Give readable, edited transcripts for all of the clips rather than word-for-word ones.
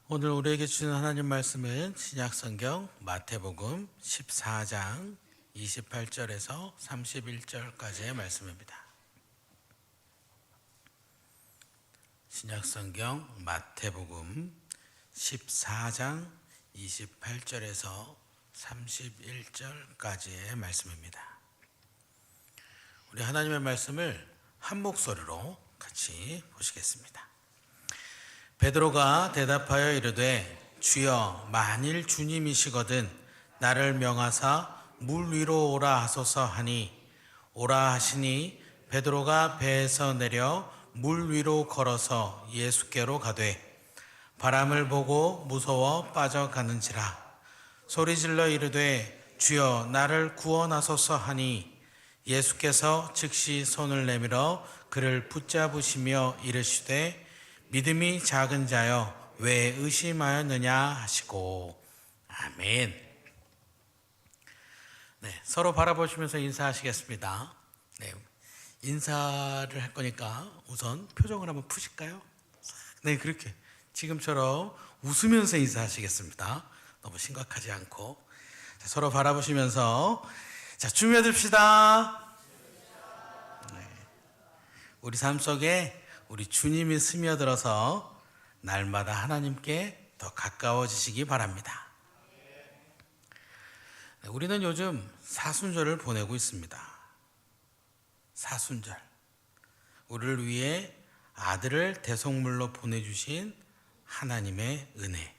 오늘 우리에게 주신 하나님 말씀은 신약성경 마태복음 14장 28절에서 31절까지의 말씀입니다. 신약성경 마태복음 14장 28절에서 31절까지의 말씀입니다. 우리 하나님의 말씀을 한 목소리로 같이 보시겠습니다. 베드로가 대답하여 이르되 주여 만일 주님이시거든 나를 명하사 물 위로 오라 하소서 하니 오라 하시니 베드로가 배에서 내려 물 위로 걸어서 예수께로 가되 바람을 보고 무서워 빠져가는지라 소리질러 이르되 주여 나를 구원하소서 하니 예수께서 즉시 손을 내밀어 그를 붙잡으시며 이르시되 믿음이 작은 자여 왜 의심하였느냐 하시고 아멘. 네, 서로 바라보시면서 인사하시겠습니다. 네, 인사를 할 거니까 우선 표정을 한번 푸실까요? 네, 그렇게 지금처럼 웃으면서 인사하시겠습니다. 너무 심각하지 않고 자, 서로 바라보시면서 자 주며듭시다. 네, 우리 삶 속에 우리 주님이 스며들어서 날마다 하나님께 더 가까워지시기 바랍니다. 우리는 요즘 사순절을 보내고 있습니다. 사순절. 우리를 위해 아들을 대속물로 보내주신 하나님의 은혜.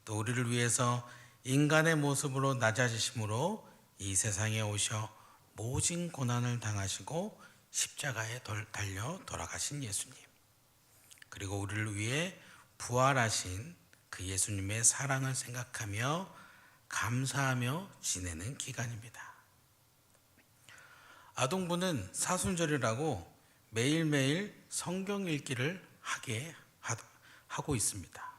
또 우리를 위해서 인간의 모습으로 낮아지심으로 이 세상에 오셔 모진 고난을 당하시고 십자가에 달려 돌아가신 예수님, 그리고 우리를 위해 부활하신 그 예수님의 사랑을 생각하며 감사하며 지내는 기간입니다. 아동부는 사순절이라고 매일매일 성경 읽기를 하고 있습니다.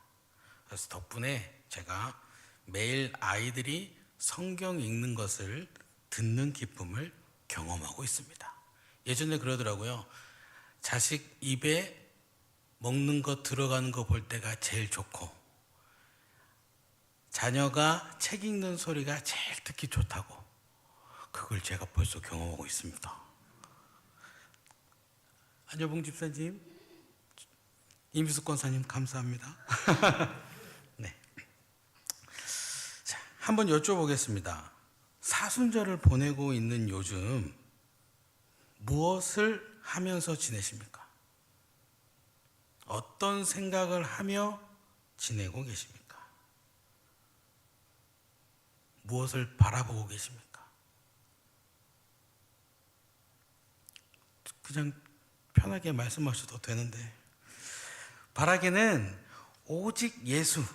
그래서 덕분에 제가 매일 아이들이 성경 읽는 것을 듣는 기쁨을 경험하고 있습니다. 예전에 그러더라고요. 자식 입에 먹는 거 들어가는 거 볼 때가 제일 좋고 자녀가 책 읽는 소리가 제일 듣기 좋다고. 그걸 제가 벌써 경험하고 있습니다. 안여봉 집사님, 임수숙 권사님 감사합니다. 네. 자, 한번 여쭤보겠습니다. 사순절을 보내고 있는 요즘 무엇을 하면서 지내십니까? 어떤 생각을 하며 지내고 계십니까? 무엇을 바라보고 계십니까? 그냥 편하게 말씀하셔도 되는데 바라기는 오직 예수,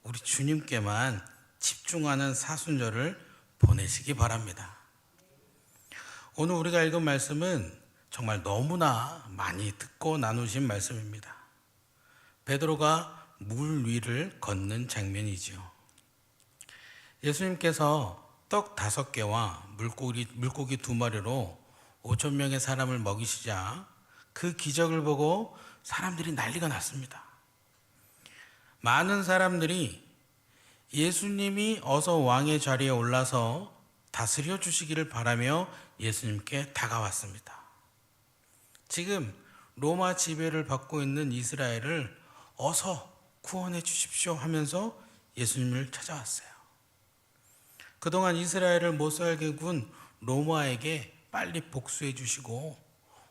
우리 주님께만 집중하는 사순절을 보내시기 바랍니다. 오늘 우리가 읽은 말씀은 정말 너무나 많이 듣고 나누신 말씀입니다. 베드로가 물 위를 걷는 장면이지요. 예수님께서 떡 5개와 물고기 2마리로 5,000명의 사람을 먹이시자 그 기적을 보고 사람들이 난리가 났습니다. 많은 사람들이 예수님이 어서 왕의 자리에 올라서 다스려 주시기를 바라며 예수님께 다가왔습니다. 지금 로마 지배를 받고 있는 이스라엘을 어서 구원해 주십시오 하면서 예수님을 찾아왔어요. 그동안 이스라엘을 못 살게 군 로마에게 빨리 복수해 주시고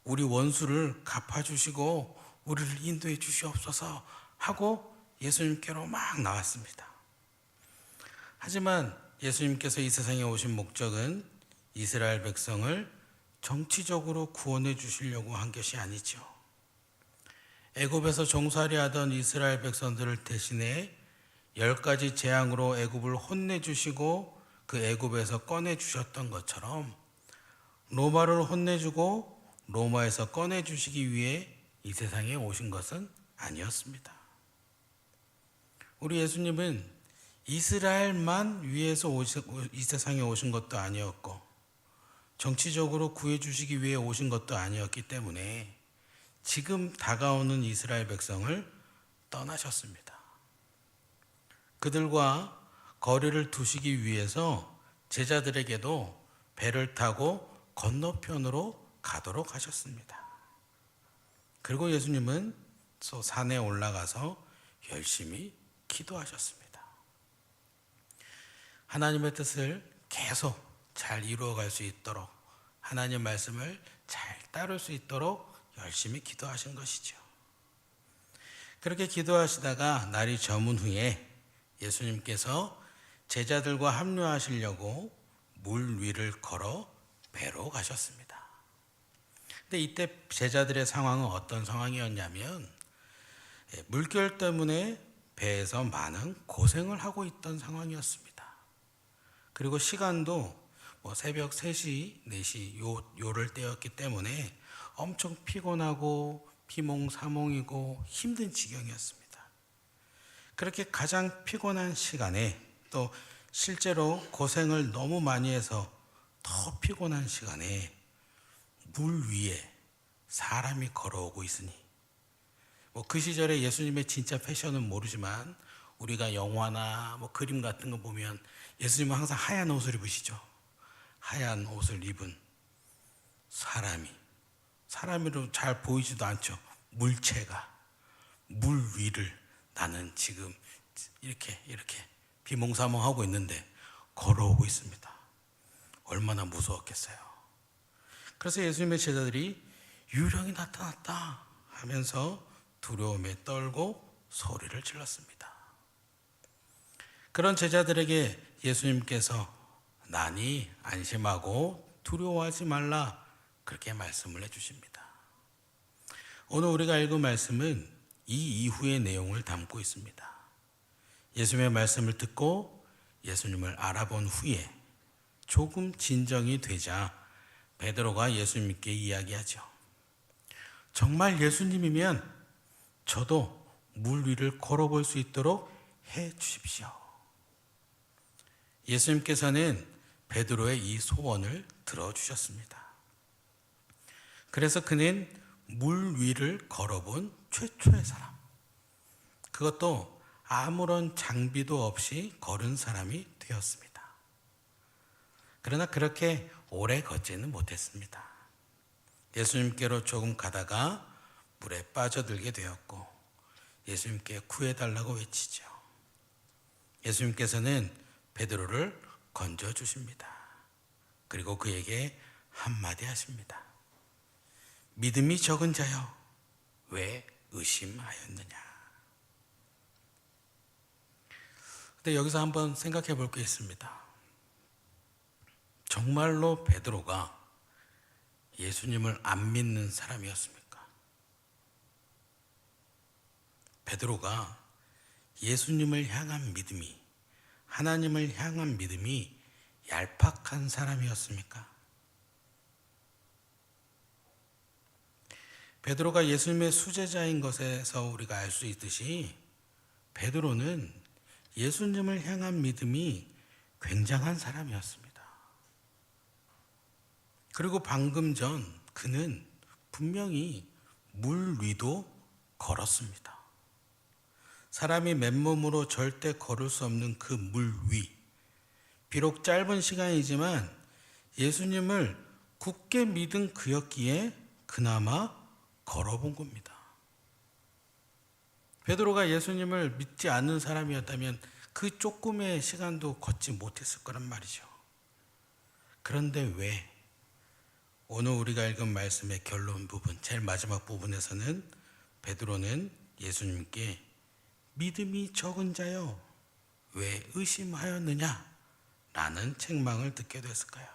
우리 원수를 갚아 주시고 우리를 인도해 주시옵소서 하고 예수님께로 막 나왔습니다. 하지만 예수님께서 이 세상에 오신 목적은 이스라엘 백성을 정치적으로 구원해 주시려고 한 것이 아니죠. 애굽에서 종살이 하던 이스라엘 백성들을 대신해 10가지 재앙으로 애굽을 혼내주시고 그 애굽에서 꺼내주셨던 것처럼 로마를 혼내주고 로마에서 꺼내주시기 위해 이 세상에 오신 것은 아니었습니다. 우리 예수님은 이스라엘만 위해서 이 세상에 오신 것도 아니었고 정치적으로 구해주시기 위해 오신 것도 아니었기 때문에 지금 다가오는 이스라엘 백성을 떠나셨습니다. 그들과 거리를 두시기 위해서 제자들에게도 배를 타고 건너편으로 가도록 하셨습니다. 그리고 예수님은 또 산에 올라가서 열심히 기도하셨습니다. 하나님의 뜻을 계속 잘 이루어갈 수 있도록, 하나님 말씀을 잘 따를 수 있도록 열심히 기도하신 것이죠. 그렇게 기도하시다가 날이 저문 후에 예수님께서 제자들과 합류하시려고 물 위를 걸어 배로 가셨습니다. 근데 이때 제자들의 상황은 어떤 상황이었냐면 물결 때문에 배에서 많은 고생을 하고 있던 상황이었습니다. 그리고 시간도 새벽 3시, 4시 요럴 때였기 때문에 엄청 피곤하고 비몽사몽이고 힘든 지경이었습니다. 그렇게 가장 피곤한 시간에, 또 실제로 고생을 너무 많이 해서 더 피곤한 시간에 물 위에 사람이 걸어오고 있으니, 그 시절에 예수님의 진짜 패션은 모르지만 우리가 영화나 그림 같은 거 보면 예수님은 항상 하얀 옷을 입으시죠. 하얀 옷을 입은 사람으로 잘 보이지도 않죠. 물체가 물 위를 나는 지금 이렇게 비몽사몽하고 있는데 걸어오고 있습니다. 얼마나 무서웠겠어요. 그래서 예수님의 제자들이 유령이 나타났다 하면서 두려움에 떨고 소리를 질렀습니다. 그런 제자들에게 예수님께서 나니 안심하고 두려워하지 말라, 그렇게 말씀을 해주십니다. 오늘 우리가 읽은 말씀은 이 이후의 내용을 담고 있습니다. 예수님의 말씀을 듣고 예수님을 알아본 후에 조금 진정이 되자 베드로가 예수님께 이야기하죠. 정말 예수님이면 저도 물 위를 걸어볼 수 있도록 해 주십시오. 예수님께서는 베드로의 이 소원을 들어주셨습니다. 그래서 그는 물 위를 걸어본 최초의 사람, 그것도 아무런 장비도 없이 걸은 사람이 되었습니다. 그러나 그렇게 오래 걷지는 못했습니다. 예수님께로 조금 가다가 물에 빠져들게 되었고 예수님께 구해달라고 외치죠. 예수님께서는 베드로를 건져주십니다. 그리고 그에게 한마디 하십니다. 믿음이 적은 자여, 왜 의심하였느냐. 근데 여기서 한번 생각해 볼 게 있습니다. 정말로 베드로가 예수님을 안 믿는 사람이었습니까? 베드로가 예수님을 향한 믿음이, 하나님을 향한 믿음이 얄팍한 사람이었습니까? 베드로가 예수님의 수제자인 것에서 우리가 알 수 있듯이 베드로는 예수님을 향한 믿음이 굉장한 사람이었습니다. 그리고 방금 전 그는 분명히 물 위도 걸었습니다. 사람이 맨몸으로 절대 걸을 수 없는 그 물 위, 비록 짧은 시간이지만 예수님을 굳게 믿은 그였기에 그나마 걸어본 겁니다. 베드로가 예수님을 믿지 않는 사람이었다면 그 조금의 시간도 걷지 못했을 거란 말이죠. 그런데 왜 오늘 우리가 읽은 말씀의 결론 부분, 제일 마지막 부분에서는 베드로는 예수님께 믿음이 적은 자여, 왜 의심하였느냐? 라는 책망을 듣게 됐을까요?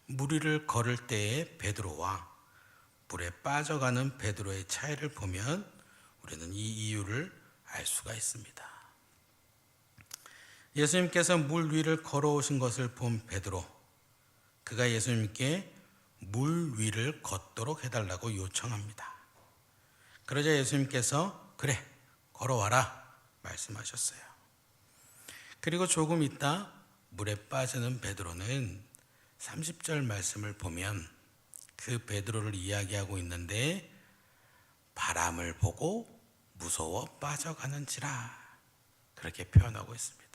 물 위를 걸을 때의 베드로와 물에 빠져가는 베드로의 차이를 보면 우리는 이 이유를 알 수가 있습니다. 예수님께서 물 위를 걸어오신 것을 본 베드로, 그가 예수님께 물 위를 걷도록 해달라고 요청합니다. 그러자 예수님께서 그래, 걸어와라 말씀하셨어요. 그리고 조금 있다 물에 빠지는 베드로는 30절 말씀을 보면 그 베드로를 이야기하고 있는데 바람을 보고 무서워 빠져가는지라, 그렇게 표현하고 있습니다.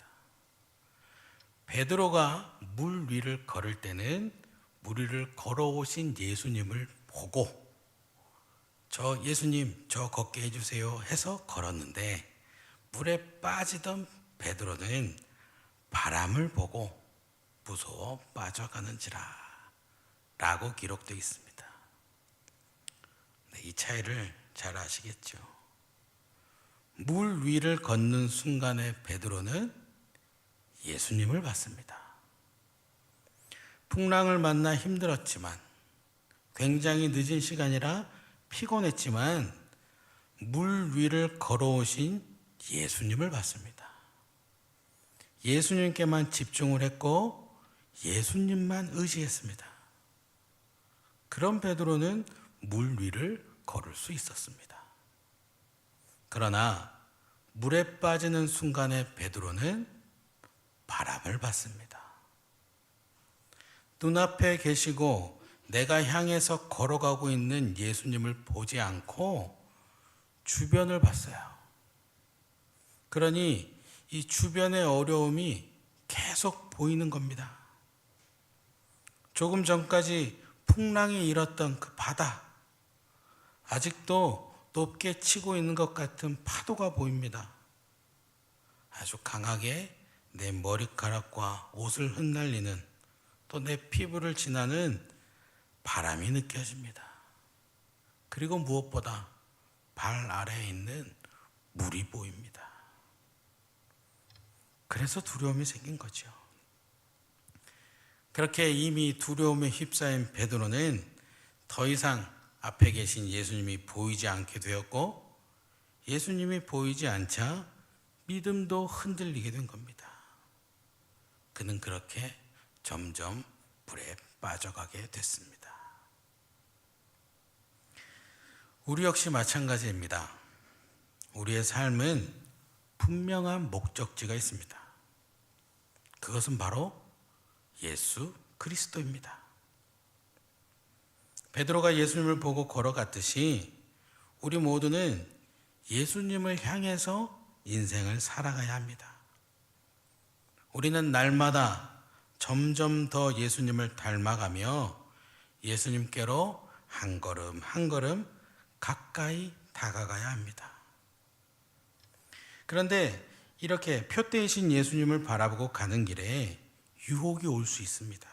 베드로가 물 위를 걸을 때는 물 위를 걸어오신 예수님을 보고 저 예수님 저 걷게 해주세요 해서 걸었는데 물에 빠지던 베드로는 바람을 보고 무서워 빠져가는지라 라고 기록되어 있습니다. 이 차이를 잘 아시겠죠? 물 위를 걷는 순간에 베드로는 예수님을 봤습니다. 풍랑을 만나 힘들었지만 굉장히 늦은 시간이라 피곤했지만 물 위를 걸어오신 예수님을 봤습니다. 예수님께만 집중을 했고 예수님만 의지했습니다. 그런 베드로는 물 위를 걸을 수 있었습니다. 그러나 물에 빠지는 순간에 베드로는 바람을 봤습니다. 눈앞에 계시고 내가 향해서 걸어가고 있는 예수님을 보지 않고 주변을 봤어요. 그러니 이 주변의 어려움이 계속 보이는 겁니다. 조금 전까지 풍랑이 일었던 그 바다, 아직도 높게 치고 있는 것 같은 파도가 보입니다. 아주 강하게 내 머리카락과 옷을 흩날리는 또 내 피부를 지나는 바람이 느껴집니다. 그리고 무엇보다 발 아래에 있는 물이 보입니다. 그래서 두려움이 생긴 거죠. 그렇게 이미 두려움에 휩싸인 베드로는 더 이상 앞에 계신 예수님이 보이지 않게 되었고 예수님이 보이지 않자 믿음도 흔들리게 된 겁니다. 그는 그렇게 점점 물에 빠져가게 됐습니다. 우리 역시 마찬가지입니다. 우리의 삶은 분명한 목적지가 있습니다. 그것은 바로 예수 그리스도입니다. 베드로가 예수님을 보고 걸어갔듯이 우리 모두는 예수님을 향해서 인생을 살아가야 합니다. 우리는 날마다 점점 더 예수님을 닮아가며 예수님께로 한 걸음 한 걸음 가까이 다가가야 합니다. 그런데 이렇게 표대이신 예수님을 바라보고 가는 길에 유혹이 올 수 있습니다.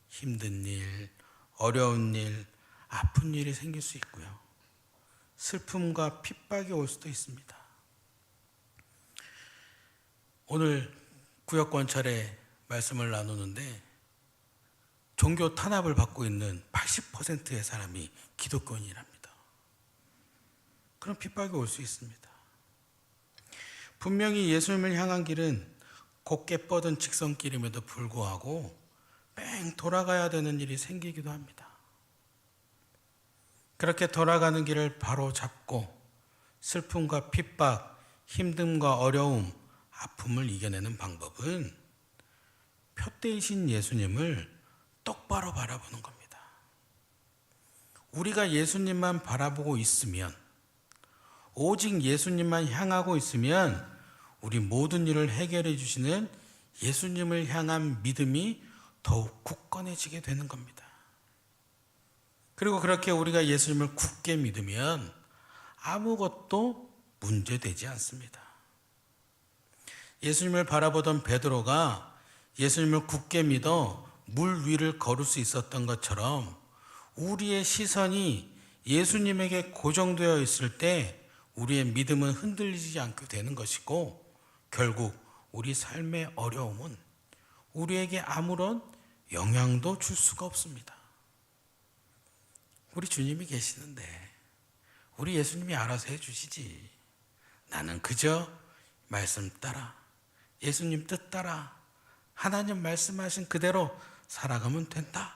힘든 일, 어려운 일, 아픈 일이 생길 수 있고요. 슬픔과 핍박이 올 수도 있습니다. 오늘 구역권찰에 말씀을 나누는데 종교 탄압을 받고 있는 80%의 사람이 기독교인이랍니다. 그런 핍박이 올 수 있습니다. 분명히 예수님을 향한 길은 곧게 뻗은 직선길임에도 불구하고 뺑 돌아가야 되는 일이 생기기도 합니다. 그렇게 돌아가는 길을 바로 잡고 슬픔과 핍박, 힘듦과 어려움, 아픔을 이겨내는 방법은 표대이신 예수님을 똑바로 바라보는 겁니다. 우리가 예수님만 바라보고 있으면, 오직 예수님만 향하고 있으면 우리 모든 일을 해결해 주시는 예수님을 향한 믿음이 더욱 굳건해지게 되는 겁니다. 그리고 그렇게 우리가 예수님을 굳게 믿으면 아무것도 문제되지 않습니다. 예수님을 바라보던 베드로가 예수님을 굳게 믿어 물 위를 걸을 수 있었던 것처럼 우리의 시선이 예수님에게 고정되어 있을 때 우리의 믿음은 흔들리지 않게 되는 것이고 결국 우리 삶의 어려움은 우리에게 아무런 영향도 줄 수가 없습니다. 우리 주님이 계시는데 우리 예수님이 알아서 해주시지. 나는 그저 말씀 따라 예수님 뜻 따라 하나님 말씀하신 그대로 살아가면 된다.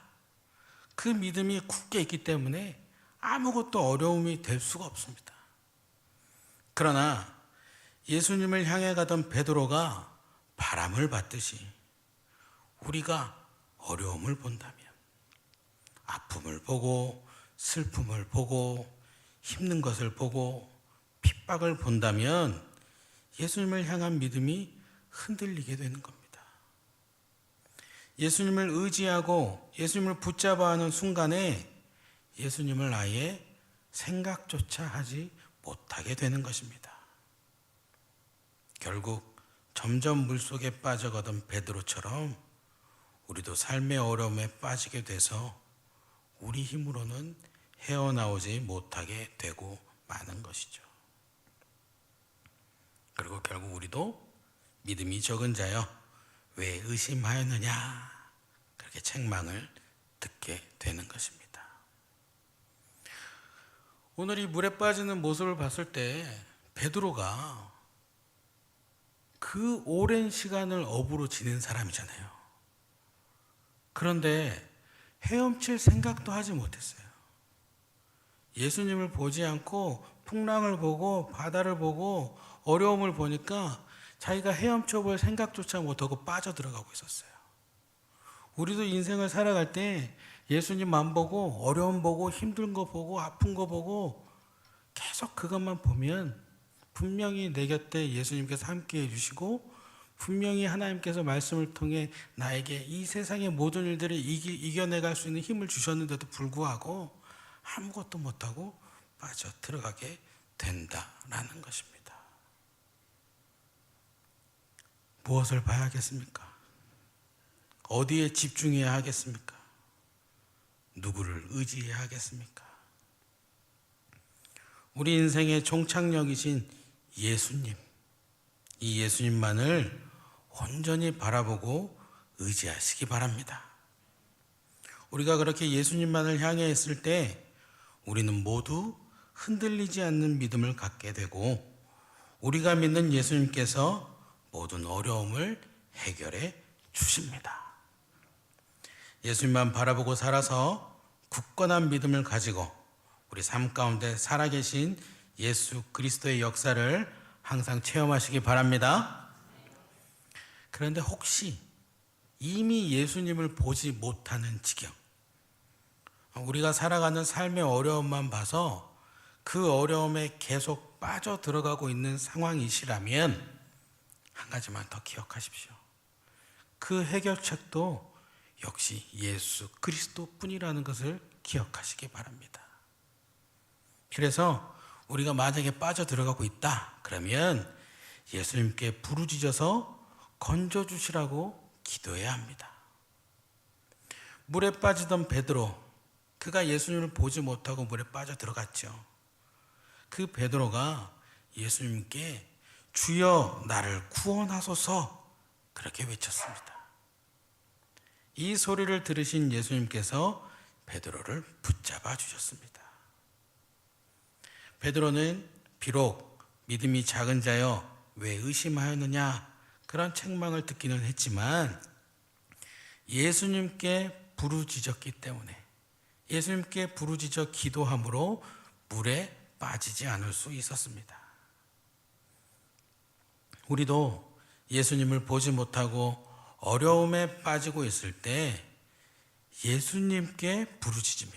그 믿음이 굳게 있기 때문에 아무것도 어려움이 될 수가 없습니다. 그러나 예수님을 향해 가던 베드로가 바람을 받듯이 우리가 어려움을 본다면, 아픔을 보고 슬픔을 보고 힘든 것을 보고 핍박을 본다면 예수님을 향한 믿음이 흔들리게 되는 겁니다. 예수님을 의지하고 예수님을 붙잡아 하는 순간에 예수님을 아예 생각조차 하지 못하게 되는 것입니다. 결국 점점 물속에 빠져가던 베드로처럼 우리도 삶의 어려움에 빠지게 돼서 우리 힘으로는 헤어나오지 못하게 되고 마는 것이죠. 그리고 결국 우리도 믿음이 적은 자여 왜 의심하였느냐 그렇게 책망을 듣게 되는 것입니다. 오늘 이 물에 빠지는 모습을 봤을 때 베드로가 그 오랜 시간을 어부로 지낸 사람이잖아요. 그런데 헤엄칠 생각도 하지 못했어요. 예수님을 보지 않고 풍랑을 보고 바다를 보고 어려움을 보니까 자기가 헤엄쳐 볼 생각조차 못하고 빠져들어가고 있었어요. 우리도 인생을 살아갈 때 예수님만 보고 어려움 보고 힘든 거 보고 아픈 거 보고 계속 그것만 보면 분명히 내 곁에 예수님께서 함께 해주시고 분명히 하나님께서 말씀을 통해 나에게 이 세상의 모든 일들을 이겨내갈 수 있는 힘을 주셨는데도 불구하고 아무것도 못하고 빠져 들어가게 된다라는 것입니다. 무엇을 봐야겠습니까? 어디에 집중해야 하겠습니까? 누구를 의지해야 하겠습니까? 우리 인생의 종착역이신 예수님, 이 예수님만을 온전히 바라보고 의지하시기 바랍니다. 우리가 그렇게 예수님만을 향해 있을 때 우리는 모두 흔들리지 않는 믿음을 갖게 되고 우리가 믿는 예수님께서 모든 어려움을 해결해 주십니다. 예수님만 바라보고 살아서 굳건한 믿음을 가지고 우리 삶 가운데 살아계신 예수 그리스도의 역사를 항상 체험하시기 바랍니다. 그런데 혹시 이미 예수님을 보지 못하는 지경, 우리가 살아가는 삶의 어려움만 봐서 그 어려움에 계속 빠져 들어가고 있는 상황이시라면 한 가지만 더 기억하십시오. 그 해결책도 역시 예수 그리스도 뿐이라는 것을 기억하시기 바랍니다. 그래서 우리가 만약에 빠져 들어가고 있다 그러면 예수님께 부르짖어서 건져주시라고 기도해야 합니다. 물에 빠지던 베드로, 그가 예수님을 보지 못하고 물에 빠져 들어갔죠. 그 베드로가 예수님께 주여 나를 구원하소서 그렇게 외쳤습니다. 이 소리를 들으신 예수님께서 베드로를 붙잡아 주셨습니다. 베드로는 비록 믿음이 작은 자여 왜 의심하였느냐 그런 책망을 듣기는 했지만 예수님께 부르짖었기 때문에 예수님께 부르짖어 기도함으로 물에 빠지지 않을 수 있었습니다. 우리도 예수님을 보지 못하고 어려움에 빠지고 있을 때 예수님께 부르짖으면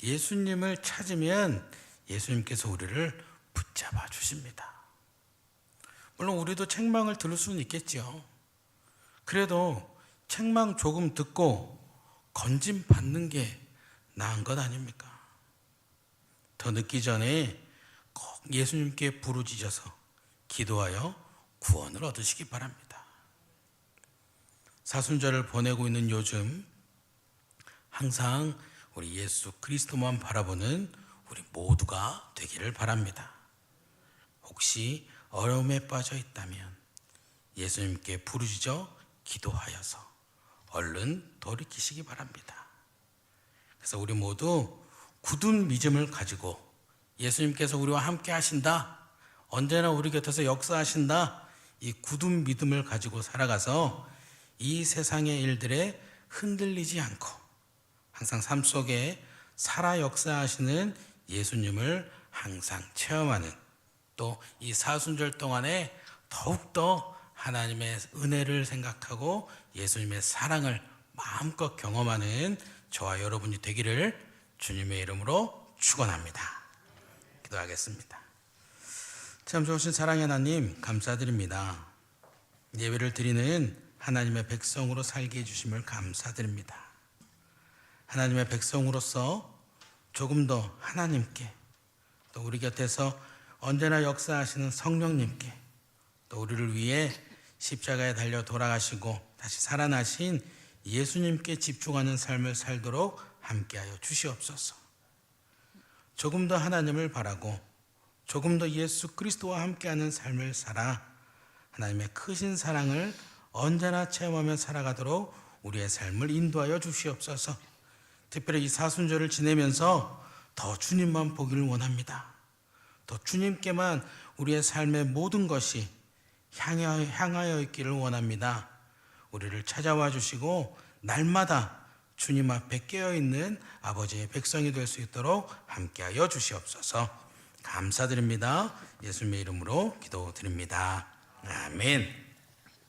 예수님을 찾으면 예수님께서 우리를 붙잡아 주십니다. 물론 우리도 책망을 들을 수는 있겠죠. 그래도 책망 조금 듣고 건짐 받는 게 나은 것 아닙니까? 더 늦기 전에 꼭 예수님께 부르짖어서 기도하여 구원을 얻으시기 바랍니다. 사순절을 보내고 있는 요즘 항상 우리 예수 그리스도만 바라보는 우리 모두가 되기를 바랍니다. 혹시 어려움에 빠져 있다면 예수님께 부르짖어 기도하여서 얼른 돌이키시기 바랍니다. 그래서 우리 모두 굳은 믿음을 가지고 예수님께서 우리와 함께 하신다, 언제나 우리 곁에서 역사하신다, 이 굳은 믿음을 가지고 살아가서 이 세상의 일들에 흔들리지 않고 항상 삶 속에 살아 역사하시는 예수님을 항상 체험하는, 또 이 사순절 동안에 더욱더 하나님의 은혜를 생각하고 예수님의 사랑을 마음껏 경험하는 저와 여러분이 되기를 주님의 이름으로 축원합니다. 기도하겠습니다. 참 좋으신 사랑의 하나님 감사드립니다. 예배를 드리는 하나님의 백성으로 살게 해주심을 감사드립니다. 하나님의 백성으로서 조금 더 하나님께, 또 우리 곁에서 언제나 역사하시는 성령님께, 또 우리를 위해 십자가에 달려 돌아가시고 다시 살아나신 예수님께 집중하는 삶을 살도록 함께하여 주시옵소서. 조금 더 하나님을 바라고 조금 더 예수 그리스도와 함께하는 삶을 살아 하나님의 크신 사랑을 언제나 체험하며 살아가도록 우리의 삶을 인도하여 주시옵소서. 특별히 이 사순절을 지내면서 더 주님만 보기를 원합니다. 더 주님께만 우리의 삶의 모든 것이 향하여 있기를 원합니다. 우리를 찾아와 주시고 날마다 주님 앞에 깨어있는 아버지의 백성이 될 수 있도록 함께하여 주시옵소서. 감사드립니다. 예수님의 이름으로 기도드립니다. 아멘.